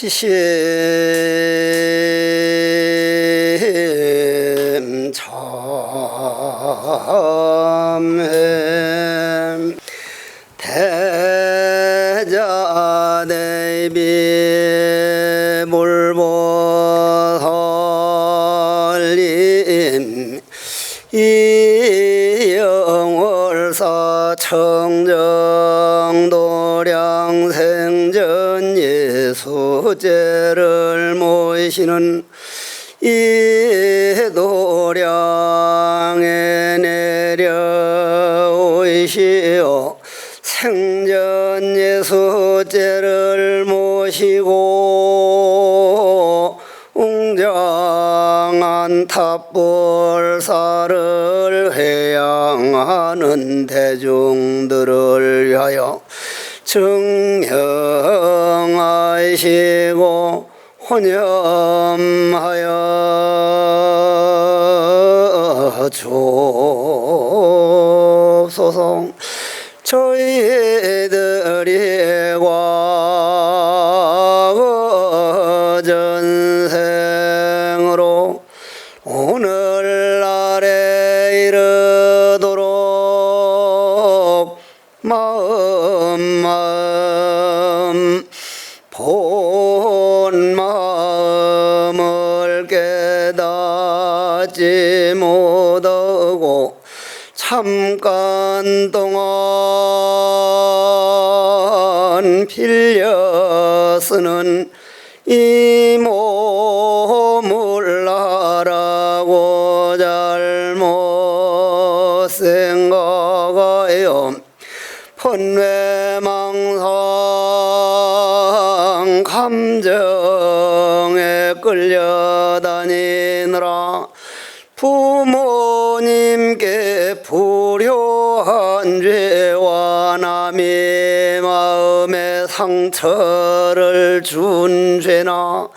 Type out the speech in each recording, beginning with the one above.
시심참회 대자대비 물보살님 이영월사 청정도량 생전예수제를 모시는 이 도량에 내려오시오. 생전예수제를 모시고 웅장한 탑불사를 회양하는 대중들을 위하여 증명하시고 혼념하여 주옵소서. 저희들이 과거 전생으로 오늘날에 이르도록 마음 본 마음을 깨닫지 못하고 잠깐 동안 빌려 쓰는 이 몸을 나라고 잘못 생각하여 번뇌망상 감정에 끌려다니느라 부모님께 불효한 죄와 남의 마음에 상처를 준 죄나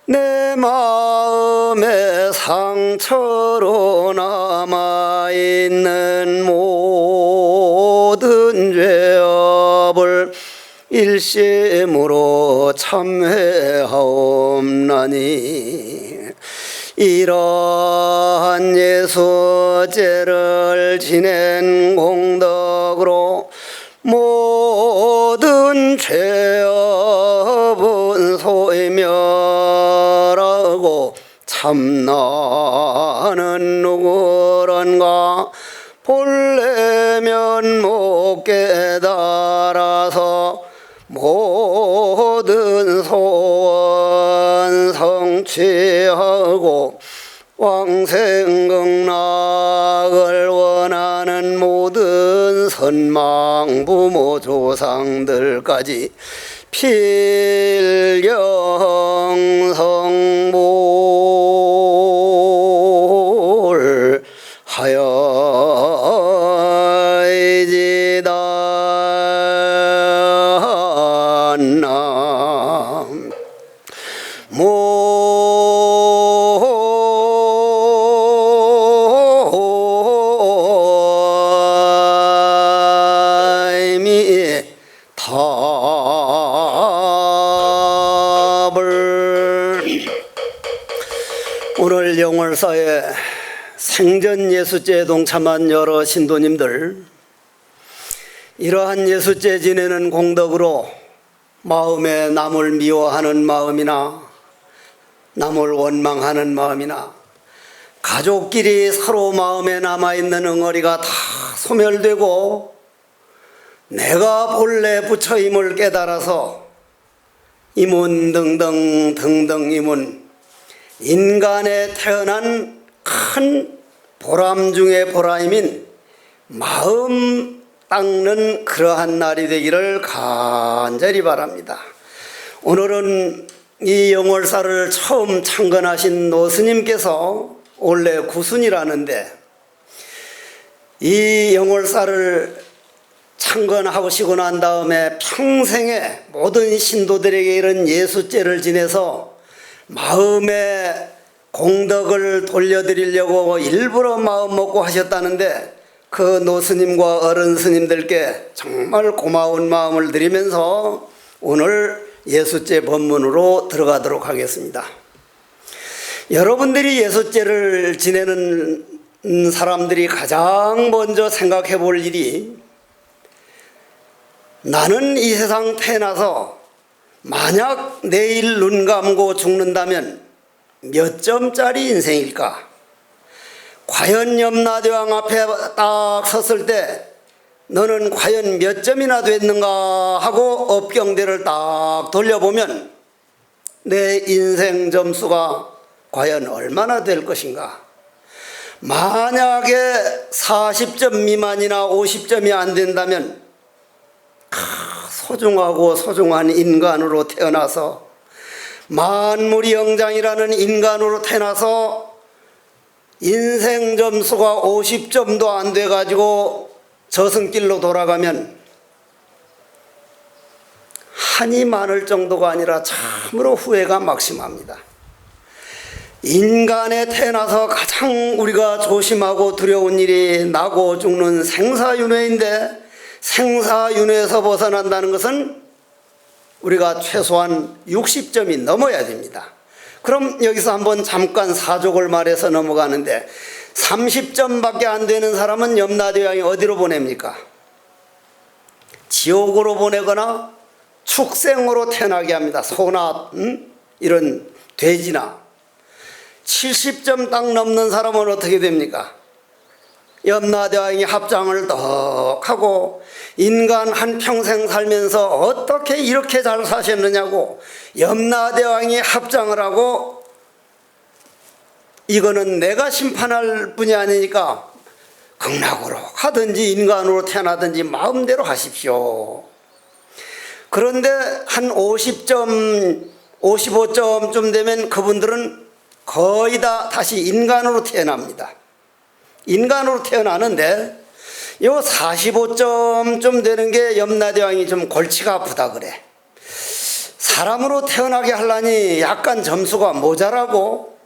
내 마음에 상처로 남아있는 모든 죄업을 일심으로 참회하옵나니 이러한 예수제를 지낸 공덕으로 모든 죄업은 소멸하고 참나는 누구런가 본래 면목 깨달아서 모든 소원 성취하고 왕생극락을 원하는 모든 선망 부모 조상들까지 필경성볼 하여이지다. 오늘 영월사에 생전 예수제에 동참한 여러 신도님들, 이러한 예수제 지내는 공덕으로 마음에 남을 미워하는 마음이나 남을 원망하는 마음이나 가족끼리 서로 마음에 남아있는 응어리가 다 소멸되고 내가 본래 부처임을 깨달아서 이문 등등 이문 인간에 태어난 큰 보람 중의 보람인 마음 닦는 그러한 날이 되기를 간절히 바랍니다. 오늘은 이 영월사를 처음 창건하신 노스님께서 원래 구순이라는데 이 영월사를 창건하시고 난 다음에 평생에 모든 신도들에게 이런 예수제를 지내서 마음의 공덕을 돌려드리려고 일부러 마음 먹고 하셨다는데 그 노스님과 어른 스님들께 정말 고마운 마음을 드리면서 오늘 예수죄 본문으로 들어가도록 하겠습니다. 여러분들이 예수죄를 지내는 사람들이 가장 먼저 생각해 볼 일이, 나는 이 세상 태어나서 만약 내일 눈 감고 죽는다면 몇 점짜리 인생일까? 과연 염라대왕 앞에 딱 섰을 때 너는 과연 몇 점이나 됐는가 하고 업경대를 딱 돌려보면 내 인생 점수가 과연 얼마나 될 것인가? 만약에 40점 미만이나 50점이 안 된다면 소중하고 소중한 인간으로 태어나서, 만물이 영장이라는 인간으로 태어나서 인생 점수가 50점도 안 돼가지고 저승길로 돌아가면 한이 많을 정도가 아니라 참으로 후회가 막심합니다. 인간에 태어나서 가장 우리가 조심하고 두려운 일이 나고 죽는 생사윤회인데, 생사윤회에서 벗어난다는 것은 우리가 최소한 60점이 넘어야 됩니다. 그럼 여기서 한번 잠깐 사족을 말해서 넘어가는데, 30점밖에 안 되는 사람은 염라대왕이 어디로 보냅니까? 지옥으로 보내거나 축생으로 태어나게 합니다. 소나 이런 돼지나. 70점 딱 넘는 사람은 어떻게 됩니까? 염라대왕이 합장을 덕 하고 인간 한평생 살면서 어떻게 이렇게 잘 사셨느냐고 염라대왕이 합장을 하고, 이거는 내가 심판할 분이 아니니까 극락으로 하든지 인간으로 태어나든지 마음대로 하십시오. 그런데 한 50점, 55점쯤 되면 그분들은 거의 다 다시 인간으로 태어납니다. 인간으로 태어나는데 요 45점쯤 되는 게 염라대왕이 좀 골치가 아프다 그래. 사람으로 태어나게 하려니 약간 점수가 모자라고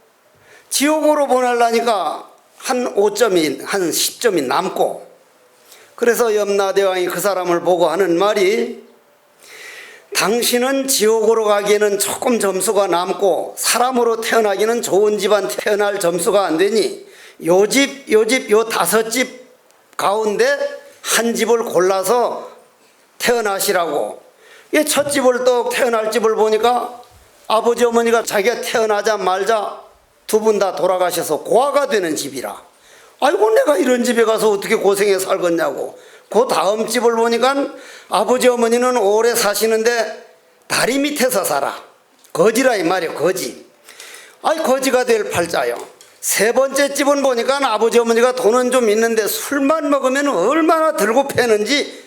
지옥으로 보내려니까 한 5점이, 한 10점이 남고, 그래서 염라대왕이 그 사람을 보고 하는 말이, 당신은 지옥으로 가기에는 조금 점수가 남고 사람으로 태어나기는 좋은 집안 태어날 점수가 안 되니 요 집, 요 집, 요 5집 가운데 한 집을 골라서 태어나시라고. 첫 집을 또 태어날 집을 보니까 아버지 어머니가 자기가 태어나자 말자 두 분 다 돌아가셔서 고아가 되는 집이라. 아이고 내가 이런 집에 가서 어떻게 고생해 살겠냐고. 그 다음 집을 보니까 아버지 어머니는 오래 사시는데 다리 밑에서 살아. 거지라 이 말이야, 거지. 아이 거지가 될 팔자요. 세 번째 집은 보니까 아버지 어머니가 돈은 좀 있는데 술만 먹으면 얼마나 들고 패는지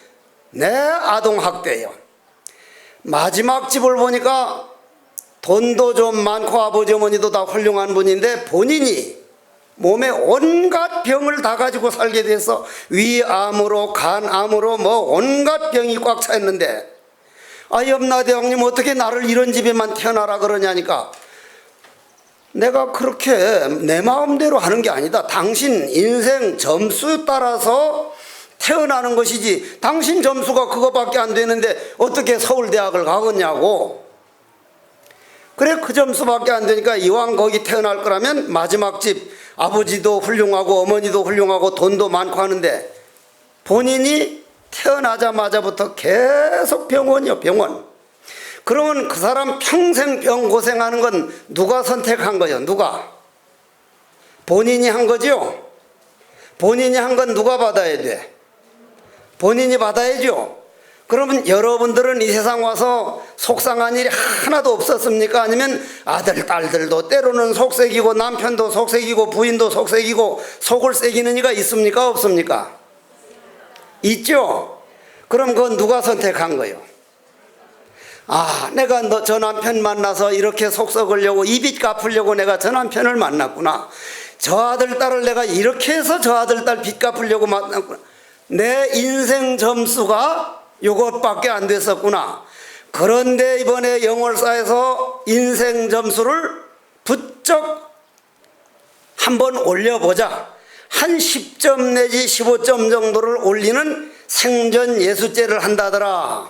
내 아동학대요. 마지막 집을 보니까 돈도 좀 많고 아버지 어머니도 다 훌륭한 분인데 본인이 몸에 온갖 병을 다 가지고 살게 돼서 위암으로 간암으로 뭐 온갖 병이 꽉 차 있는데, 아 염라대왕님 어떻게 나를 이런 집에만 태어나라 그러냐니까, 내가 그렇게 내 마음대로 하는 게 아니다. 당신 인생 점수 따라서 태어나는 것이지 당신 점수가 그거밖에 안 되는데 어떻게 서울대학을 가겠냐고. 그래 그 점수밖에 안 되니까 이왕 거기 태어날 거라면 마지막 집, 아버지도 훌륭하고 어머니도 훌륭하고 돈도 많고 하는데 본인이 태어나자마자부터 계속 병원이요, 병원. 그러면 그 사람 평생 병 고생하는 건 누가 선택한 거예요? 누가? 본인이 한 거죠? 본인이 한 건 누가 받아야 돼? 본인이 받아야죠. 그러면 여러분들은 이 세상 와서 속상한 일이 하나도 없었습니까? 아니면 아들, 딸들도 때로는 속색이고 남편도 속색이고 부인도 속색이고 속을 새기는 이가 있습니까? 없습니까? 있죠? 그럼 그건 누가 선택한 거예요? 아, 내가 저 남편 만나서 이렇게 속 썩으려고 이 빚 갚으려고 내가 저 남편을 만났구나. 저 아들, 딸을 내가 이렇게 해서 저 아들, 딸 빚 갚으려고 만났구나. 내 인생 점수가 요것밖에 안 됐었구나. 그런데 이번에 영월사에서 인생 점수를 부쩍 한번 올려보자. 한 10점 내지 15점 정도를 올리는 생전 예수죄를 한다더라.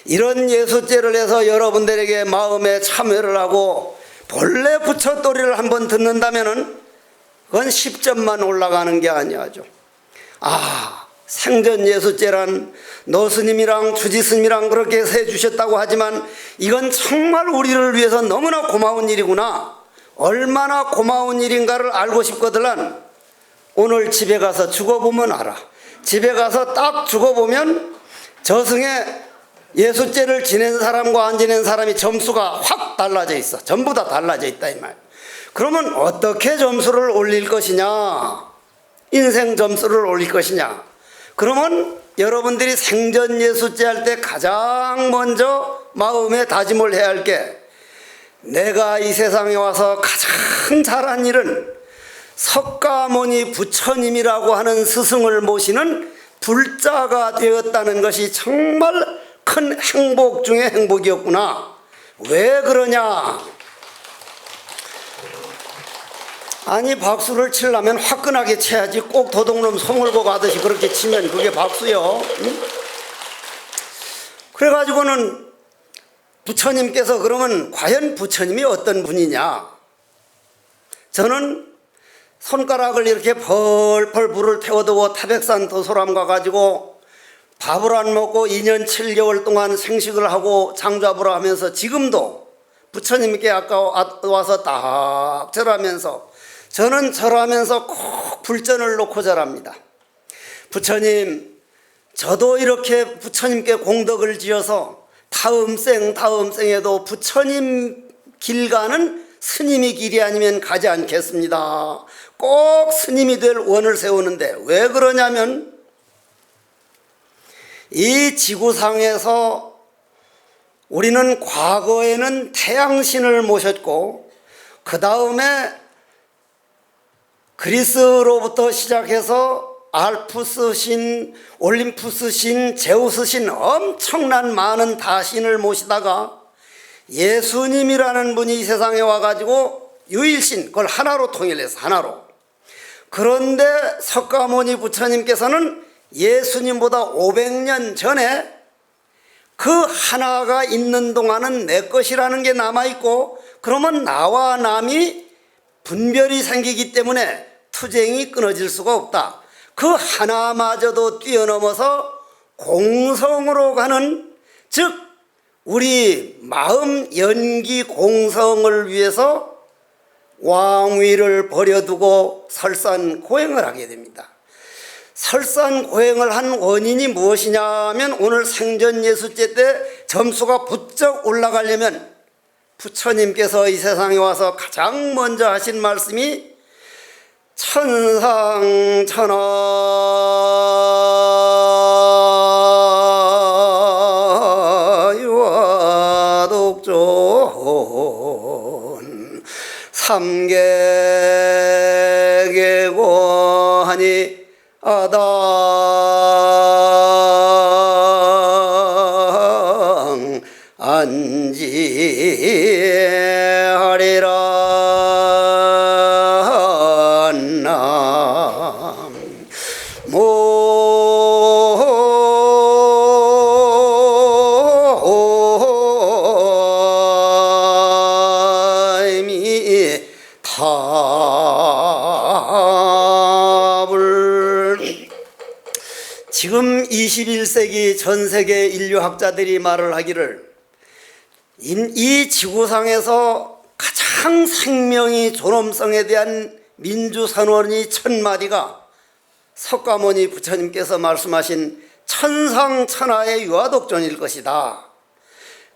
이런 예수죄를 해서 여러분들에게 마음에 참여를 하고 본래 부처도리를 한번 듣는다면은 그건 10점만 올라가는 게 아니야죠. 생전 예수죄란 노스님이랑 주지스님이랑 그렇게 해서 해주셨다고 하지만 이건 정말 우리를 위해서 너무나 고마운 일이구나, 얼마나 고마운 일인가를 알고 싶거든. 오늘 집에 가서 죽어보면 알아. 집에 가서 딱 죽어보면 저승에 예수죄를 지낸 사람과 안 지낸 사람이 점수가 확 달라져 있어. 전부 다 달라져 있다 이 말. 그러면 어떻게 점수를 올릴 것이냐, 인생 점수를 올릴 것이냐. 그러면 여러분들이 생전 예수죄 할 때 가장 먼저 마음에 다짐을 해야 할 게, 내가 이 세상에 와서 가장 잘한 일은 석가모니 부처님이라고 하는 스승을 모시는 불자가 되었다는 것이 정말 큰 행복 중의 행복이었구나. 왜 그러냐? 아니, 박수를 치려면 화끈하게 쳐야지. 꼭 도둑놈 소몰고 가듯이 그렇게 치면 그게 박수요. 응? 그래가지고는 부처님께서 그러면 과연 부처님이 어떤 분이냐? 저는 손가락을 이렇게 펄펄 불을 태워두고 타백산 도소람 가가지고 밥을 안 먹고 2년 7개월 동안 생식을 하고 장좌부를 하면서 지금도 부처님께 아까 와서 딱 절하면서, 저는 절하면서 꼭 불전을 놓고 절합니다. 부처님, 저도 이렇게 부처님께 공덕을 지어서 다음 생에도 부처님 길 가는 스님이 길이 아니면 가지 않겠습니다. 꼭 스님이 될 원을 세우는데, 왜 그러냐면 이 지구상에서 우리는 과거에는 태양신을 모셨고, 그 다음에 그리스로부터 시작해서 알프스 신, 올림푸스 신, 제우스 신, 엄청난 많은 다신을 모시다가 예수님이라는 분이 이 세상에 와가지고 유일신, 그걸 하나로 통일해서 하나로. 그런데 석가모니 부처님께서는 예수님보다 500년 전에 그 하나가 있는 동안은 내 것이라는 게 남아있고, 그러면 나와 남이 분별이 생기기 때문에 투쟁이 끊어질 수가 없다. 그 하나마저도 뛰어넘어서 공성으로 가는, 즉 우리 마음 연기 공성을 위해서 왕위를 버려두고 설산고행을 하게 됩니다. 설산고행을 한 원인이 무엇이냐면, 오늘 생전 예수죄 때 점수가 부쩍 올라가려면 부처님께서 이 세상에 와서 가장 먼저 하신 말씀이 천상천하 유화독존 삼계계고하니 아당 안지하리라 모임이 답을. 지금 21세기 전 세계 인류학자들이 말을 하기를, 이 지구상에서 가장 생명이 존엄성에 대한 민주선언이 1000마디가 석가모니 부처님께서 말씀하신 천상천하의 유화독존일 것이다.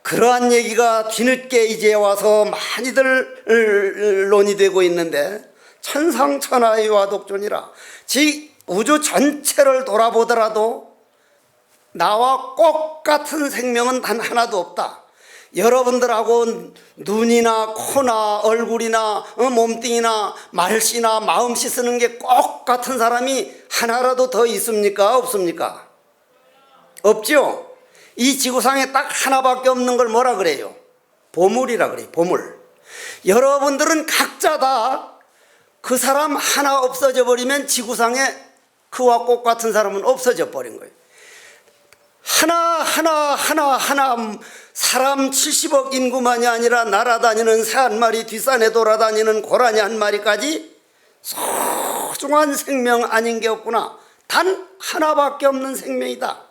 그러한 얘기가 뒤늦게 이제 와서 많이들 논의되고 있는데, 천상천하의 유화독존이라, 즉 우주 전체를 돌아보더라도 나와 똑같은 생명은 단 하나도 없다. 여러분들하고 눈이나 코나 얼굴이나 몸뚱이나 말씨나 마음씨 쓰는 게 똑같은 사람이 하나라도 더 있습니까? 없습니까? 없죠? 이 지구상에 딱 하나밖에 없는 걸 뭐라 그래요? 보물이라 그래요. 보물. 여러분들은 각자 다 그 사람 하나 없어져 버리면 지구상에 그와 똑같은 사람은 없어져 버린 거예요. 하나 사람 70억 인구만이 아니라 날아다니는 새 한 마리, 뒷산에 돌아다니는 고라니 한 마리까지 소중한 생명 아닌 게 없구나. 단 하나밖에 없는 생명이다.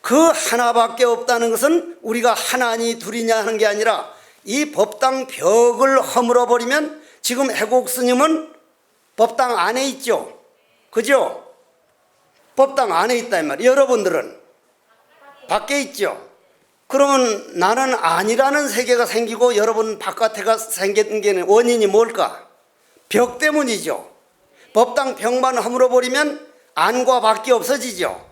그 하나밖에 없다는 것은 우리가 하나니 둘이냐 하는 게 아니라 이 법당 벽을 허물어 버리면, 지금 해곡 스님은 법당 안에 있죠. 그죠? 법당 안에 있다 이 말이에요. 여러분들은 밖에 있죠. 그러면 나는 아니라는 세계가 생기고 여러분 바깥에가 생긴 게 원인이 뭘까? 벽 때문이죠. 법당 벽만 허물어 버리면 안과 밖이 없어지죠.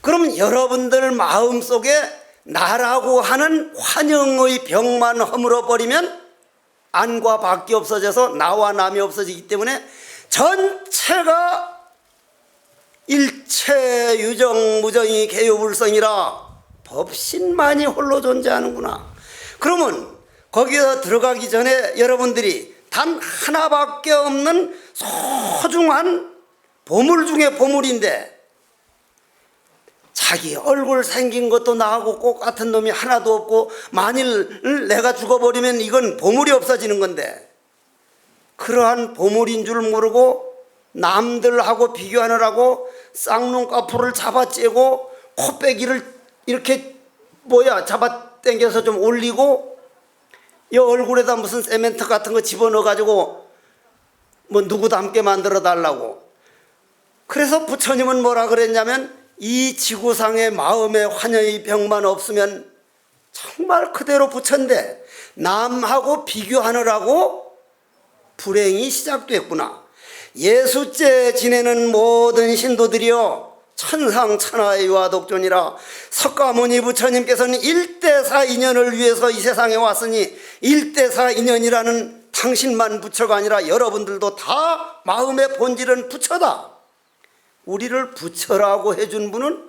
그러면 여러분들 마음속에 나라고 하는 환영의 벽만 허물어 버리면 안과 밖이 없어져서 나와 남이 없어지기 때문에 전체가 일체 유정 무정이 개요불성이라 법신만이 홀로 존재하는구나. 그러면 거기서 들어가기 전에 여러분들이 단 하나밖에 없는 소중한 보물 중에 보물인데, 자기 얼굴 생긴 것도 나하고 꼭 같은 놈이 하나도 없고, 만일 내가 죽어버리면 이건 보물이 없어지는 건데, 그러한 보물인 줄 모르고 남들하고 비교하느라고 쌍눈꺼풀을 잡아째고 코빼기를 이렇게 잡아 당겨서 좀 올리고, 이 얼굴에다 무슨 세멘트 같은 거 집어넣어 가지고 뭐 누구 닮게 만들어 달라고. 그래서 부처님은 뭐라 그랬냐면, 이 지구상의 마음의 환영의 벽만 없으면 정말 그대로 부처인데 남하고 비교하느라고 불행이 시작됐구나. 예수째 지내는 모든 신도들이여 천상천하의 유아독존이라. 석가모니 부처님께서는 1대4 인연을 위해서 이 세상에 왔으니 1대4 인연이라는 당신만 부처가 아니라 여러분들도 다 마음의 본질은 부처다. 우리를 부처라고 해준 분은,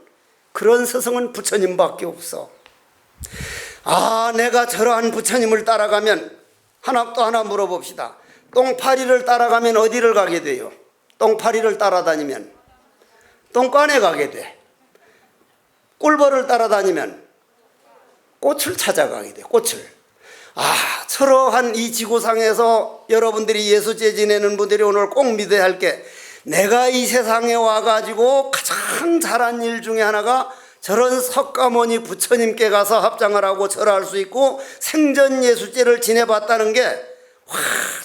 그런 스승은 부처님밖에 없어. 내가 저러한 부처님을 따라가면, 또 하나 물어봅시다. 똥파리를 따라가면 어디를 가게 돼요? 똥파리를 따라다니면 똥간에 가게 돼. 꿀벌을 따라다니면 꽃을 찾아가게 돼. 꽃을. 저러한 이 지구상에서 여러분들이 예수제 지내는 분들이 오늘 꼭 믿어야 할 게, 내가 이 세상에 와가지고 가장 잘한 일 중에 하나가 저런 석가모니 부처님께 가서 합장을 하고 절할 수 있고 생전 예수제를 지내봤다는 게,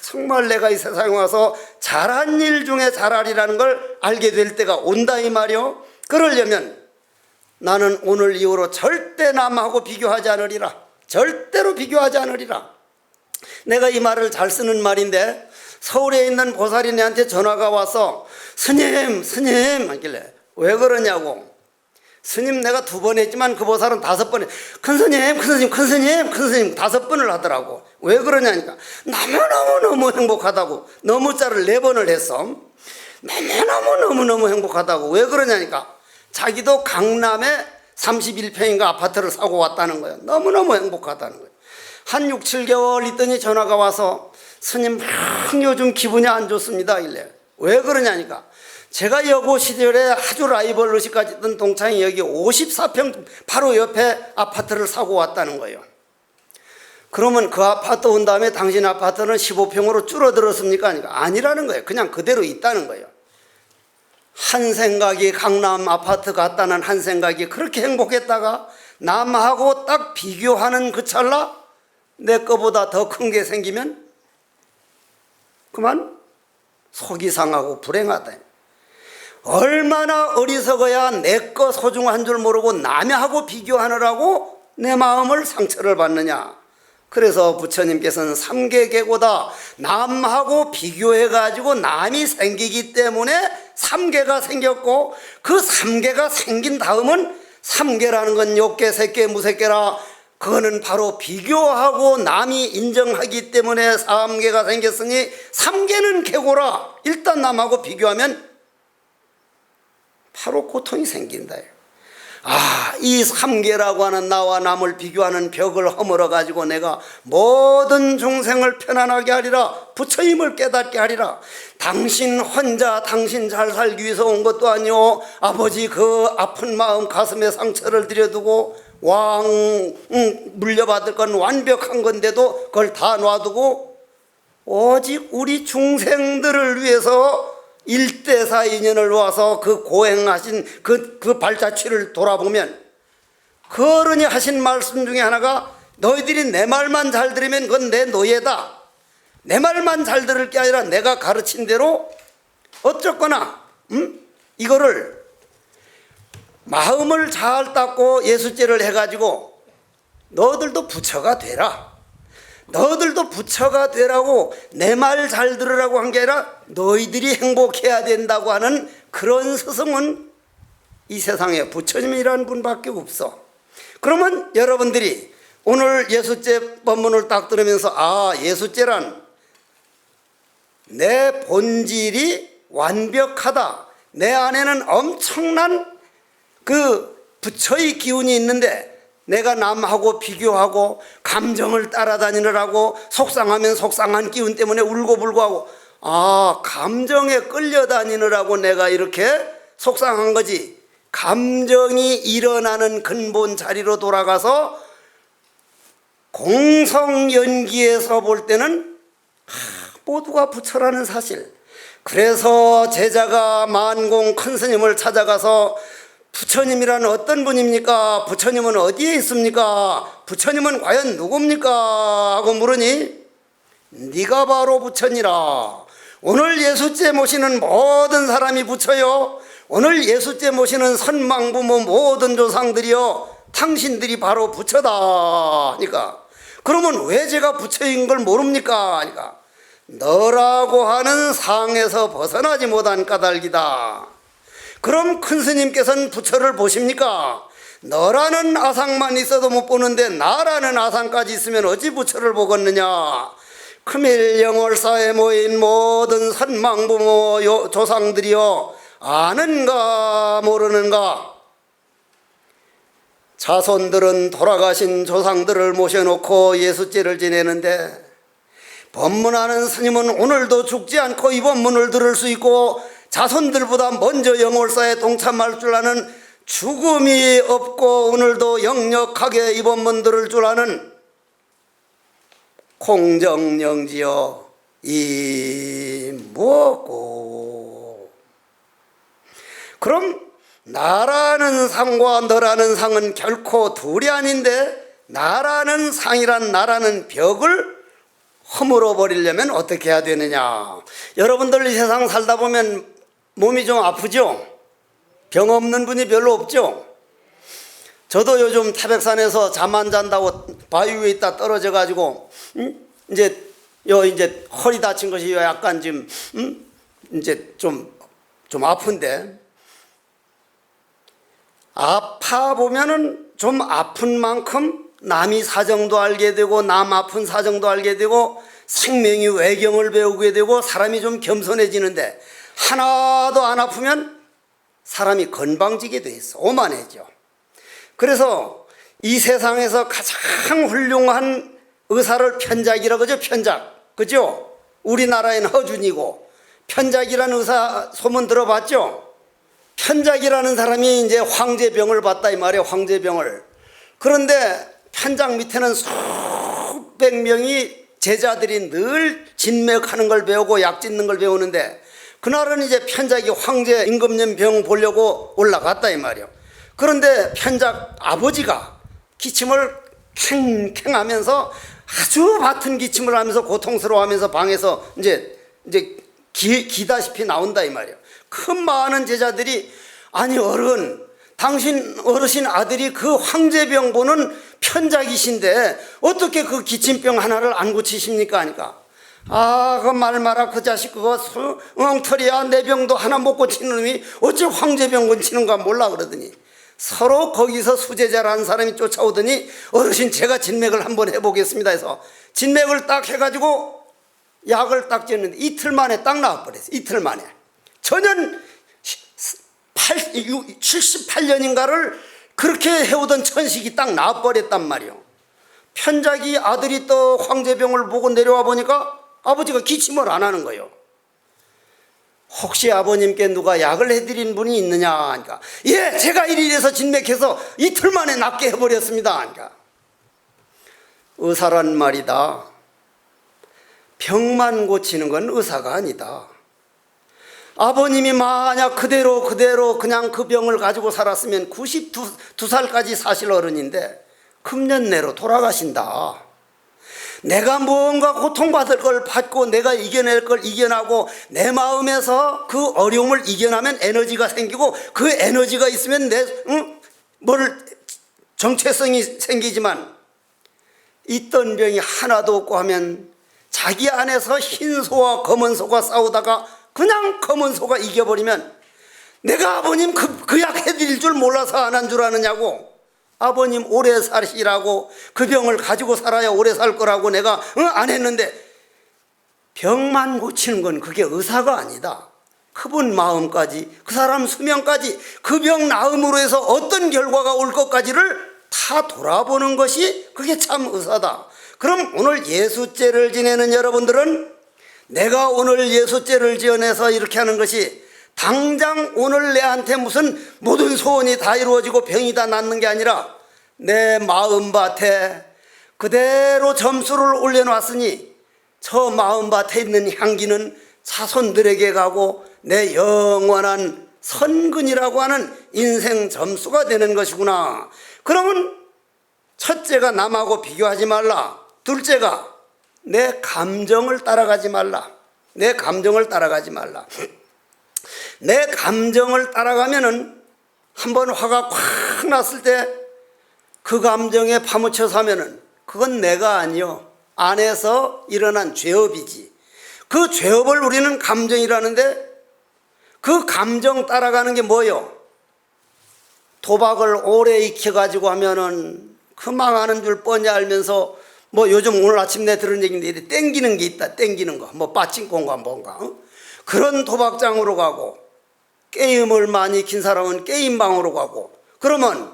정말 내가 이 세상에 와서 잘한 일 중에 잘하리라는 걸 알게 될 때가 온다 이 말이요. 그러려면 나는 오늘 이후로 절대 남하고 비교하지 않으리라. 절대로 비교하지 않으리라. 내가 이 말을 잘 쓰는 말인데, 서울에 있는 보살이네한테 전화가 와서 스님 하길래 왜 그러냐고. 스님 내가 2번 했지만 그 보살은 5번 큰 스님 5번을 하더라고. 왜 그러냐니까 너무너무 행복하다고. 너무 자를 4번을 했어. 너무너무 행복하다고. 왜 그러냐니까 자기도 강남에 31평인가 아파트를 사고 왔다는 거예요. 너무너무 행복하다는 거예요. 한 6, 7개월 있더니 전화가 와서 스님 요즘 기분이 안 좋습니다. 이래. 왜 그러냐니까 제가 여고 시절에 아주 라이벌 의식까지 있던 동창이 여기 54평 바로 옆에 아파트를 사고 왔다는 거예요. 그러면 그 아파트 온 다음에 당신 아파트는 15평으로 줄어들었습니까? 아니라는 거예요. 그냥 그대로 있다는 거예요. 한 생각이 강남 아파트 갔다는 한 생각이 그렇게 행복했다가 남하고 딱 비교하는 그 찰나 내 거보다 더 큰 게 생기면 그만 속이 상하고 불행하다. 얼마나 어리석어야 내 거 소중한 줄 모르고 남하고 비교하느라고 내 마음을 상처를 받느냐. 그래서 부처님께서는 삼계계고다. 남하고 비교해가지고 남이 생기기 때문에 삼계가 생겼고, 그 삼계가 생긴 다음은 삼계라는 건 욕계, 색계, 무색계라. 그거는 바로 비교하고 남이 인정하기 때문에 삼계가 생겼으니 삼계는 계고라. 일단 남하고 비교하면 바로 고통이 생긴다. 이 삼계라고 하는 나와 남을 비교하는 벽을 허물어 가지고 내가 모든 중생을 편안하게 하리라, 부처님을 깨닫게 하리라. 당신 혼자 당신 잘 살기 위해서 온 것도 아니오. 아버지 그 아픈 마음 가슴에 상처를 들여두고 물려받을 건 완벽한 건데도 그걸 다 놔두고 오직 우리 중생들을 위해서 일대사 인연을 와서 그 고행하신 그 발자취를 돌아보면 그 어른이 하신 말씀 중에 하나가 너희들이 내 말만 잘 들으면 그건 내 노예다. 내 말만 잘 들을 게 아니라 내가 가르친 대로 어쨌거나 이거를 마음을 잘 닦고 예수죄를 해가지고 너희들도 부처가 되라. 너희들도 부처가 되라고 내 말 잘 들으라고 한 게 아니라 너희들이 행복해야 된다고 하는 그런 스승은 이 세상에 부처님이라는 분밖에 없어. 그러면 여러분들이 오늘 예수죄 법문을 딱 들으면서 예수죄란 내 본질이 완벽하다. 내 안에는 엄청난 그 부처의 기운이 있는데 내가 남하고 비교하고 감정을 따라다니느라고 속상하면 속상한 기운 때문에 울고불고 하고 감정에 끌려다니느라고 내가 이렇게 속상한 거지. 감정이 일어나는 근본 자리로 돌아가서 공성연기에서 볼 때는 모두가 부처라는 사실. 그래서 제자가 만공 큰 스님을 찾아가서 부처님이란 어떤 분입니까? 부처님은 어디에 있습니까? 부처님은 과연 누굽니까? 하고 물으니 네가 바로 부처니라. 오늘 예수죄 모시는 모든 사람이 부처요. 오늘 예수죄 모시는 선망부모 모든 조상들이요. 당신들이 바로 부처다. 하니까 그러면 왜 제가 부처인 걸 모릅니까? 하니까 너라고 하는 상에서 벗어나지 못한 까닭이다. 그럼 큰 스님께서는 부처를 보십니까? 너라는 아상만 있어도 못 보는데 나라는 아상까지 있으면 어찌 부처를 보겠느냐. 금일영월사에 모인 모든 선망부모 조상들이여 아는가 모르는가. 자손들은 돌아가신 조상들을 모셔놓고 예수죄를 지내는데 법문하는 스님은 오늘도 죽지 않고 이 법문을 들을 수 있고 자손들보다 먼저 영월사에 동참할 줄 아는 죽음이 없고 오늘도 역력하게 이 법문 들을 줄 아는 공정영지여 이 무엇고. 그럼 나라는 상과 너라는 상은 결코 둘이 아닌데 나라는 상이란 나라는 벽을 허물어 버리려면 어떻게 해야 되느냐. 여러분들 이 세상 살다 보면 몸이 좀 아프죠? 병 없는 분이 별로 없죠? 저도 요즘 태백산에서 잠 안 잔다고 바위 위에 있다 떨어져 가지고 이제 허리 다친 것이 약간 지금 이제 좀 아픈데 아파 보면은 좀 아픈 만큼 남이 사정도 알게 되고 남 아픈 사정도 알게 되고 생명이 외경을 배우게 되고 사람이 좀 겸손해지는데 하나도 안 아프면 사람이 건방지게 돼 있어. 오만해져. 그래서 이 세상에서 가장 훌륭한 의사를 편작이라고 그러죠. 편작. 그죠? 우리나라엔 허준이고 편작이라는 의사 소문 들어봤죠? 편작이라는 사람이 이제 황제병을 봤다 이 말이에요. 황제병을. 그런데 편작 밑에는 수백 명이 제자들이 늘 진맥하는 걸 배우고 약 짓는 걸 배우는데 그날은 이제 편작이 황제 임금님병 보려고 올라갔다 이 말이에요. 그런데 편작 아버지가 기침을 캥캥하면서 아주 같은 기침을 하면서 고통스러워하면서 방에서 이제 기다시피 나온다 이 말이에요. 큰 많은 제자들이 아니 당신 어르신 아들이 그 황제병 보는 편작이신데 어떻게 그 기침병 하나를 안 고치십니까? 하니까 그 말 마라 그 자식 그거 엉터리야. 내 병도 하나 못 고치는 놈이 어찌 황제병 고치는가 몰라 그러더니 서로 거기서 수제자라는 사람이 쫓아오더니 어르신 제가 진맥을 한번 해보겠습니다 해서 진맥을 딱 해가지고 약을 딱 쬐는데 이틀 만에 딱 나와버렸어요. 이틀 만에. 전혀 78년인가를 그렇게 해오던 천식이 딱 나와버렸단 말이요. 편작이 아들이 또 황제병을 보고 내려와 보니까 아버지가 기침을 안 하는 거예요. 혹시 아버님께 누가 약을 해드린 분이 있느냐 하니까, 예, 제가 일일해서 진맥해서 이틀 만에 낫게 해버렸습니다 하니까, 의사란 말이다. 병만 고치는 건 의사가 아니다. 아버님이 만약 그대로 그냥 그 병을 가지고 살았으면 92살까지 사실 어른인데 금년내로 돌아가신다. 내가 무언가 고통받을 걸 받고 내가 이겨낼 걸 이겨나고 내 마음에서 그 어려움을 이겨나면 에너지가 생기고 그 에너지가 있으면 정체성이 생기지만 있던 병이 하나도 없고 하면 자기 안에서 흰 소와 검은 소가 싸우다가 그냥 검은 소가 이겨버리면 내가 아버님 그 약 해드릴 줄 몰라서 안 한 줄 아느냐고. 아버님 오래 사시라고 그 병을 가지고 살아야 오래 살 거라고 내가 안 했는데, 병만 고치는 건 그게 의사가 아니다. 그분 마음까지 그 사람 수명까지 그 병 나음으로 해서 어떤 결과가 올 것까지를 다 돌아보는 것이 그게 참 의사다. 그럼 오늘 예수죄를 지내는 여러분들은 내가 오늘 예수죄를 지어내서 이렇게 하는 것이 당장 오늘 내한테 무슨 모든 소원이 다 이루어지고 병이 다 낫는 게 아니라 내 마음밭에 그대로 점수를 올려놨으니 저 마음밭에 있는 향기는 자손들에게 가고 내 영원한 선근이라고 하는 인생 점수가 되는 것이구나. 그러면 첫째가 남하고 비교하지 말라. 둘째가 내 감정을 따라가지 말라. 내 감정을 따라가지 말라. 내 감정을 따라가면은 한번 화가 콱 났을 때 그 감정에 파묻혀서 하면은 그건 내가 아니요, 안에서 일어난 죄업이지. 그 죄업을 우리는 감정이라는데 그 감정 따라가는 게 뭐요? 도박을 오래 익혀가지고 하면은 그 망하는 줄 뻔히 알면서 뭐 요즘 오늘 아침 내 들은 얘기인데 땡기는 게 있다. 땡기는 거 뭐 빠칭코인가 뭔가 그런 도박장으로 가고, 게임을 많이 익힌 사람은 게임방으로 가고, 그러면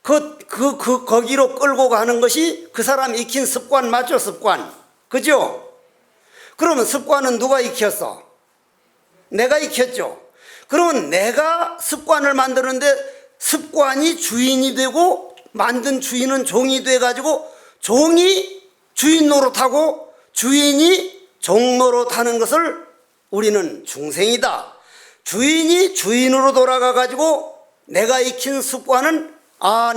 거기로 끌고 가는 것이 그 사람 익힌 습관 맞죠? 습관. 그죠? 그러면 습관은 누가 익혔어? 내가 익혔죠. 그러면 내가 습관을 만드는데 습관이 주인이 되고 만든 주인은 종이 돼가지고 종이 주인 노릇하고 주인이 종 노릇하는 것을 우리는 중생이다. 주인이 주인으로 돌아가가지고 내가 익힌 습관은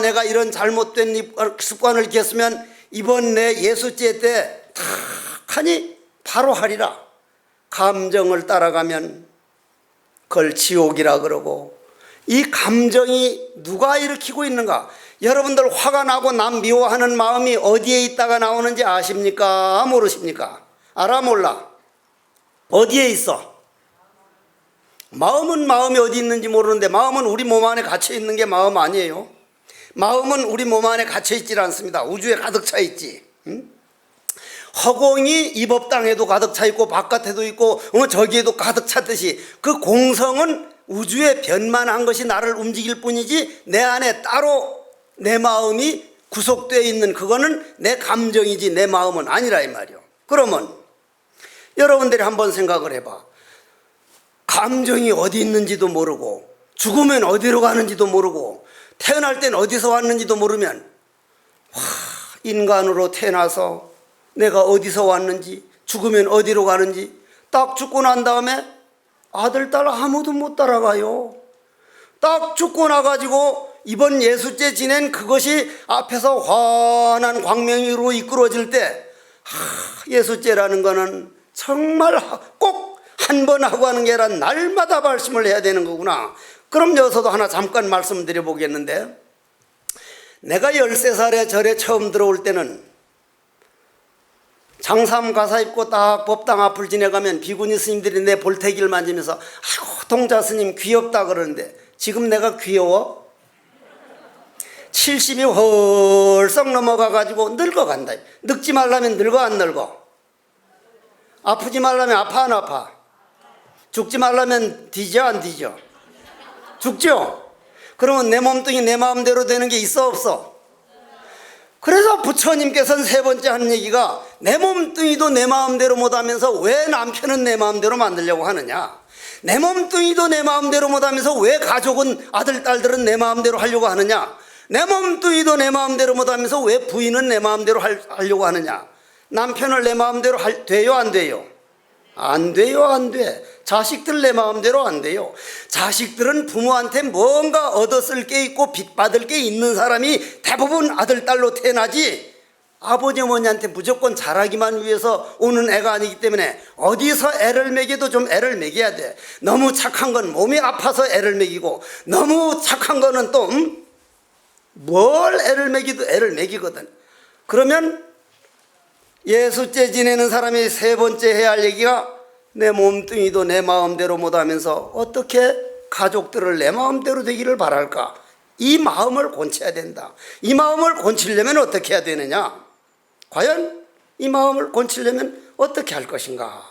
내가 이런 잘못된 습관을 익혔으면 이번 내 예수죄 때 탁하니 바로 하리라. 감정을 따라가면 그걸 지옥이라 그러고, 이 감정이 누가 일으키고 있는가? 여러분들 화가 나고 남 미워하는 마음이 어디에 있다가 나오는지 아십니까? 모르십니까? 알아 몰라? 어디에 있어? 마음은 마음이 어디 있는지 모르는데 마음은 우리 몸 안에 갇혀 있는 게 마음 아니에요. 마음은 우리 몸 안에 갇혀 있질 않습니다. 우주에 가득 차 있지. 허공이 이 법당에도 가득 차 있고 바깥에도 있고 저기에도 가득 찼듯이 그 공성은 우주에 변만한 것이 나를 움직일 뿐이지 내 안에 따로 내 마음이 구속되어 있는 그거는 내 감정이지 내 마음은 아니라 이 말이요. 그러면 여러분들이 한번 생각을 해봐. 감정이 어디 있는지도 모르고 죽으면 어디로 가는지도 모르고 태어날 땐 어디서 왔는지도 모르면 인간으로 태어나서 내가 어디서 왔는지 죽으면 어디로 가는지 딱 죽고 난 다음에 아들, 딸 아무도 못 따라가요. 딱 죽고 나가지고 이번 예수죄 지낸 그것이 앞에서 환한 광명으로 이끌어질 때 예수죄라는 거는 정말 꼭 한 번 하고 하는 게 아니라 날마다 발심을 해야 되는 거구나. 그럼 여기서도 하나 잠깐 말씀드려 보겠는데, 내가 13살에 절에 처음 들어올 때는 장삼 가사 입고 딱 법당 앞을 지나가면 비구니 스님들이 내 볼태기를 만지면서 아이고 동자 스님 귀엽다 그러는데 지금 내가 귀여워? 70이 헐썩 넘어가가지고 늙어간다. 늙지 말라면 늙어 안 늙어? 아프지 말라면 아파 안 아파? 죽지 말라면 뒤져 안 뒤져? 죽죠? 그러면 내 몸뚱이 내 마음대로 되는 게 있어 없어? 그래서 부처님께서는 세 번째 하는 얘기가 내 몸뚱이도 내 마음대로 못하면서 왜 남편은 내 마음대로 만들려고 하느냐, 내 몸뚱이도 내 마음대로 못하면서 왜 가족은 아들 딸들은 내 마음대로 하려고 하느냐, 내 몸뚱이도 내 마음대로 못하면서 왜 부인은 내 마음대로 하려고 하느냐, 남편을 내 마음대로 돼요 안 돼요? 안 돼요 안 돼. 자식들 내 마음대로 안 돼요. 자식들은 부모한테 뭔가 얻었을 게 있고 빚받을 게 있는 사람이 대부분 아들 딸로 태어나지, 아버지 어머니한테 무조건 잘하기만 위해서 오는 애가 아니기 때문에 어디서 애를 먹여도 좀 애를 먹여야 돼. 너무 착한 건 몸이 아파서 애를 먹이고, 너무 착한 거는 또 뭘 애를 먹이도 애를 먹이거든. 그러면 예수죄 지내는 사람이 세 번째 해야 할 얘기가 내 몸뚱이도 내 마음대로 못하면서 어떻게 가족들을 내 마음대로 되기를 바랄까, 이 마음을 고쳐야 된다. 이 마음을 고치려면 어떻게 해야 되느냐, 과연 이 마음을 고치려면 어떻게 할 것인가.